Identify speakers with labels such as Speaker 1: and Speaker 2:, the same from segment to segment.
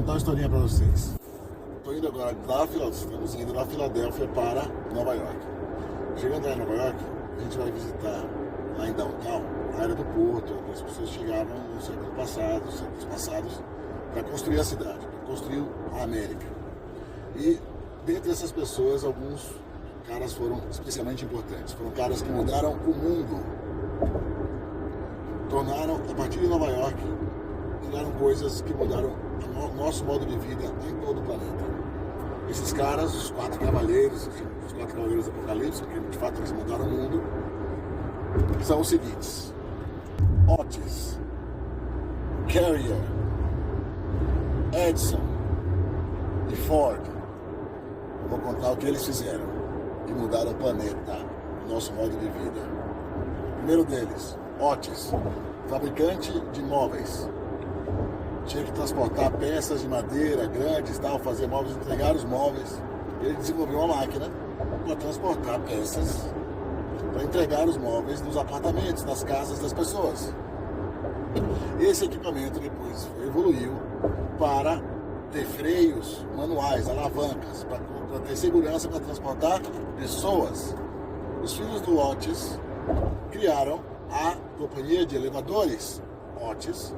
Speaker 1: contar uma historinha para vocês. Estou indo agora estamos indo da Filadélfia para Nova York. Chegando lá em Nova York, a gente vai visitar lá em Downtown, a área do porto, onde as pessoas chegavam no século passado, séculos passados, para construir a cidade, para construir a América. E dentre essas pessoas, alguns caras foram especialmente importantes. Foram caras que mudaram o mundo. Tornaram, a partir de Nova York, criaram coisas que mudaram o nosso modo de vida em todo o planeta. Esses caras, os quatro cavaleiros do Apocalipse, porque de fato eles mudaram o mundo, são os seguintes: Otis, Carrier, Edison e Ford. Eu vou contar o que eles fizeram e mudaram o planeta, o nosso modo de vida. O primeiro deles, Otis, fabricante de móveis. Tinha que transportar peças de madeira grandes, tal, fazer móveis, entregar os móveis. Ele desenvolveu uma máquina para transportar peças, para entregar os móveis nos apartamentos, nas casas das pessoas. Esse equipamento depois evoluiu para ter freios manuais, alavancas, para ter segurança para transportar pessoas. Os filhos do Otis criaram a companhia de elevadores Otis,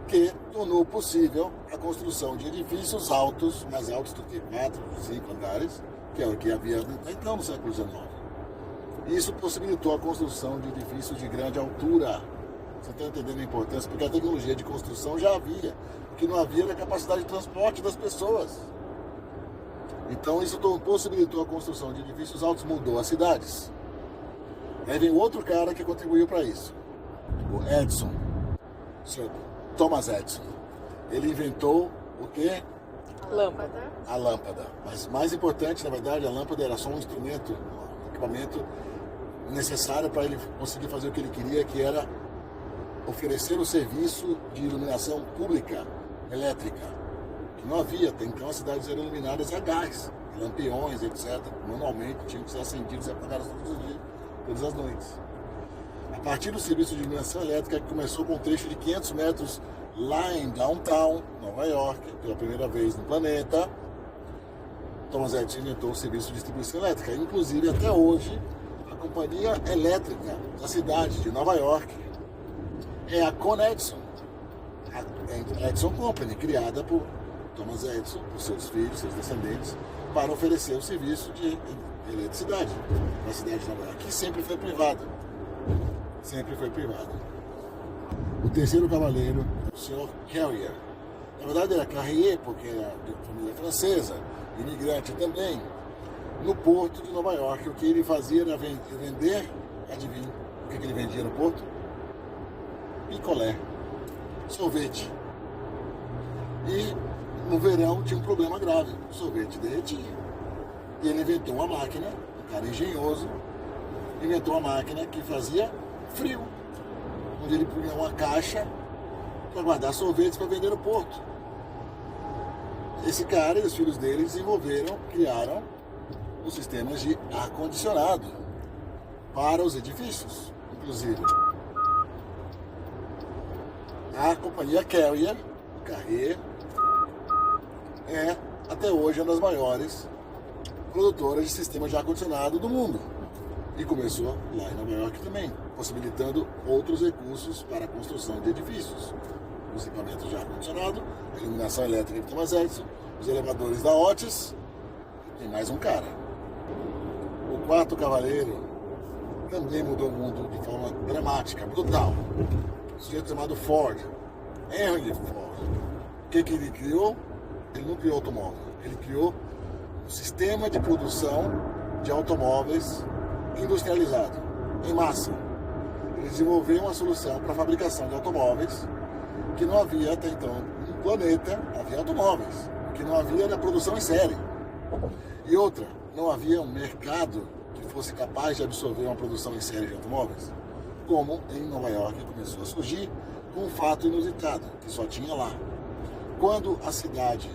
Speaker 1: que tornou possível a construção de edifícios altos, mais altos do que 4, 5 andares, que é o que havia então no século XIX. Isso possibilitou a construção de edifícios de grande altura. Você está entendendo a importância? Porque a tecnologia de construção já havia. O que não havia era a capacidade de transporte das pessoas. Então isso possibilitou a construção de edifícios altos, mudou as cidades. Aí vem outro cara que contribuiu para isso, o Edison, Sir Thomas Edison. Ele inventou o quê?
Speaker 2: Lâmpada.
Speaker 1: A lâmpada. Mas mais importante, na verdade, a lâmpada era só um instrumento, um equipamento necessário para ele conseguir fazer o que ele queria, que era oferecer o serviço de iluminação pública, elétrica, que não havia. Até então as cidades eram iluminadas a gás, lampiões, etc. Manualmente tinham que ser acendidos e apagados todos os dias, todas as noites. A partir do serviço de iluminação elétrica, que começou com um trecho de 500 metros lá em Downtown, Nova York, pela primeira vez no planeta, Thomas Edison inventou o serviço de distribuição elétrica. Inclusive, até hoje, a companhia elétrica da cidade de Nova York é a Con Edison, a Edison Company, criada por Thomas Edison, por seus filhos, seus descendentes, para oferecer o serviço de eletricidade na cidade de Nova York, que sempre foi privada. Sempre foi privada. O terceiro cavaleiro, o Sr. Carrier. Na verdade era Carrier, porque era de família francesa, imigrante também. No porto de Nova York, o que ele fazia era vender, adivinha, o que ele vendia no porto? Picolé, sorvete. E no verão tinha um problema grave, o sorvete derretia. E ele inventou uma máquina, um cara engenhoso, inventou uma máquina que fazia frio, onde ele punha uma caixa para guardar sorvetes para vender no porto. Esse cara e os filhos dele criaram os sistemas de ar-condicionado para os edifícios, inclusive. A companhia Carrier é até hoje uma das maiores produtoras de sistemas de ar-condicionado do mundo. E começou lá em Nova York também, possibilitando outros recursos para a construção de edifícios. Os equipamentos de ar-condicionado, a iluminação elétrica de Thomas Edison, os elevadores da Otis, e tem mais um cara. O quarto cavaleiro também mudou o mundo de forma dramática, brutal. Um sujeito chamado Ford, Henry Ford. O que ele criou? Ele não criou automóvel, ele criou um sistema de produção de automóveis industrializado, em massa. Ele desenvolveu uma solução para a fabricação de automóveis que não havia até então no planeta. Havia automóveis, o que não havia era produção em série. E outra, não havia um mercado que fosse capaz de absorver uma produção em série de automóveis, como em Nova York começou a surgir com um fato inusitado, que só tinha lá. Quando a cidade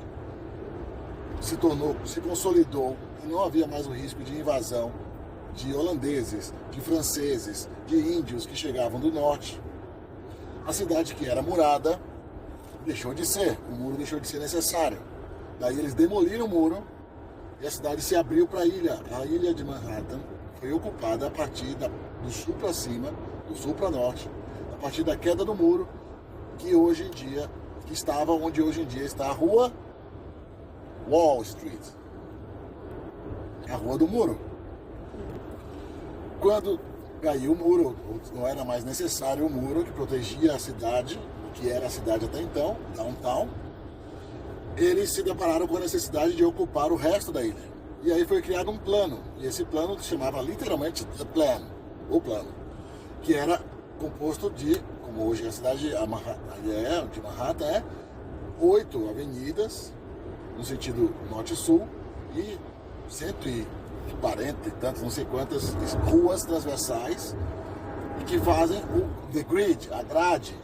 Speaker 1: se consolidou e não havia mais o risco de invasão de holandeses, de franceses, de índios que chegavam do norte, a cidade que era murada deixou de ser, o muro deixou de ser necessário. Daí eles demoliram o muro e a cidade se abriu para a ilha. A ilha de Manhattan foi ocupada a partir do sul para cima, do sul para norte, a partir da queda do muro, que hoje em dia, que estava onde hoje em dia está a rua Wall Street, a rua do muro. Quando caiu o muro, não era mais necessário o muro que protegia a cidade, que era a cidade até então, downtown, eles se depararam com a necessidade de ocupar o resto da ilha. E aí foi criado um plano, e esse plano se chamava literalmente The Plan, o plano, que era composto de, como hoje a cidade de Manhattan é, 8 avenidas, no sentido norte-sul, e 140 e tantas, não sei quantas, ruas transversais, e que fazem o The Grid, a grade,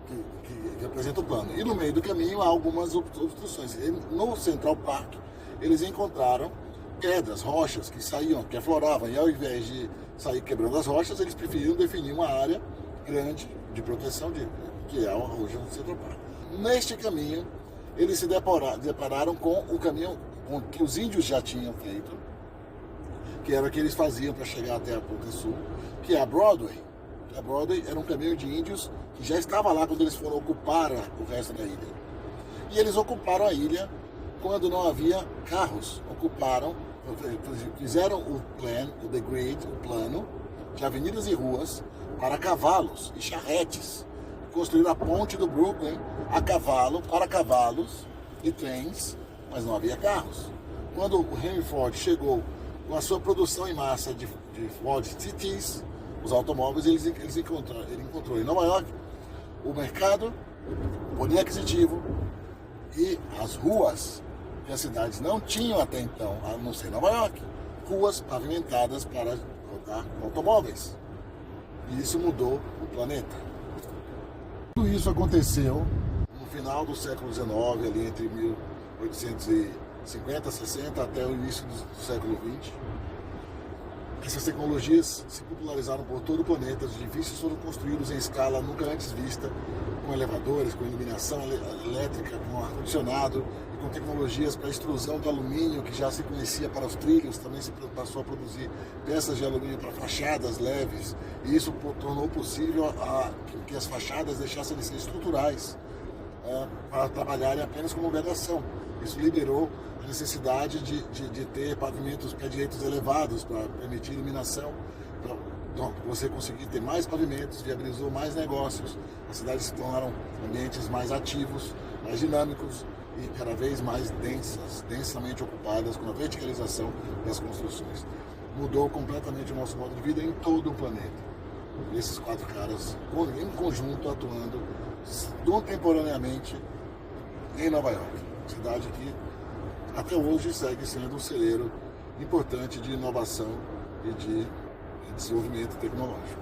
Speaker 1: que representa o plano. E no meio do caminho há algumas obstruções. E no Central Park, eles encontraram pedras, rochas que saíam, que afloravam, e ao invés de sair quebrando as rochas, eles preferiram definir uma área grande de proteção, que é hoje o Central Park. Neste caminho, eles se depararam com o caminho que os índios já tinham feito, que era o que eles faziam para chegar até a Ponta Sul, que é a Broadway. A Broadway era um caminho de índios que já estava lá quando eles foram ocupar o resto da ilha. E eles ocuparam a ilha quando não havia carros. Fizeram o The Grid, o plano de avenidas e ruas para cavalos e charretes. Construíram a ponte do Brooklyn a cavalo, para cavalos e trens, mas não havia carros. Quando o Henry Ford chegou com a sua produção em massa de Ford TTs, os automóveis, ele encontrou em Nova York o mercado, o poder aquisitivo e as ruas que as cidades não tinham até então, a não ser Nova York, ruas pavimentadas para rodar automóveis. E isso mudou o planeta. Tudo isso aconteceu no final do século XIX, ali entre 1850, 60 até o início do século XX. Essas tecnologias se popularizaram por todo o planeta, os edifícios foram construídos em escala nunca antes vista, com elevadores, com iluminação elétrica, com ar-condicionado e com tecnologias para extrusão do alumínio, que já se conhecia para os trilhos, também se passou a produzir peças de alumínio para fachadas leves, e isso tornou possível que as fachadas deixassem de ser estruturais para trabalharem apenas como vedação. Isso liberou a necessidade de ter pavimentos pé-direitos elevados para permitir iluminação, para você conseguir ter mais pavimentos, viabilizou mais negócios, as cidades se tornaram ambientes mais ativos, mais dinâmicos e cada vez mais densamente ocupadas com a verticalização das construções. Mudou completamente o nosso modo de vida em todo o planeta. Esses 4 caras, em conjunto, atuando contemporaneamente em Nova York, cidade que até hoje segue sendo um celeiro importante de inovação e de desenvolvimento tecnológico.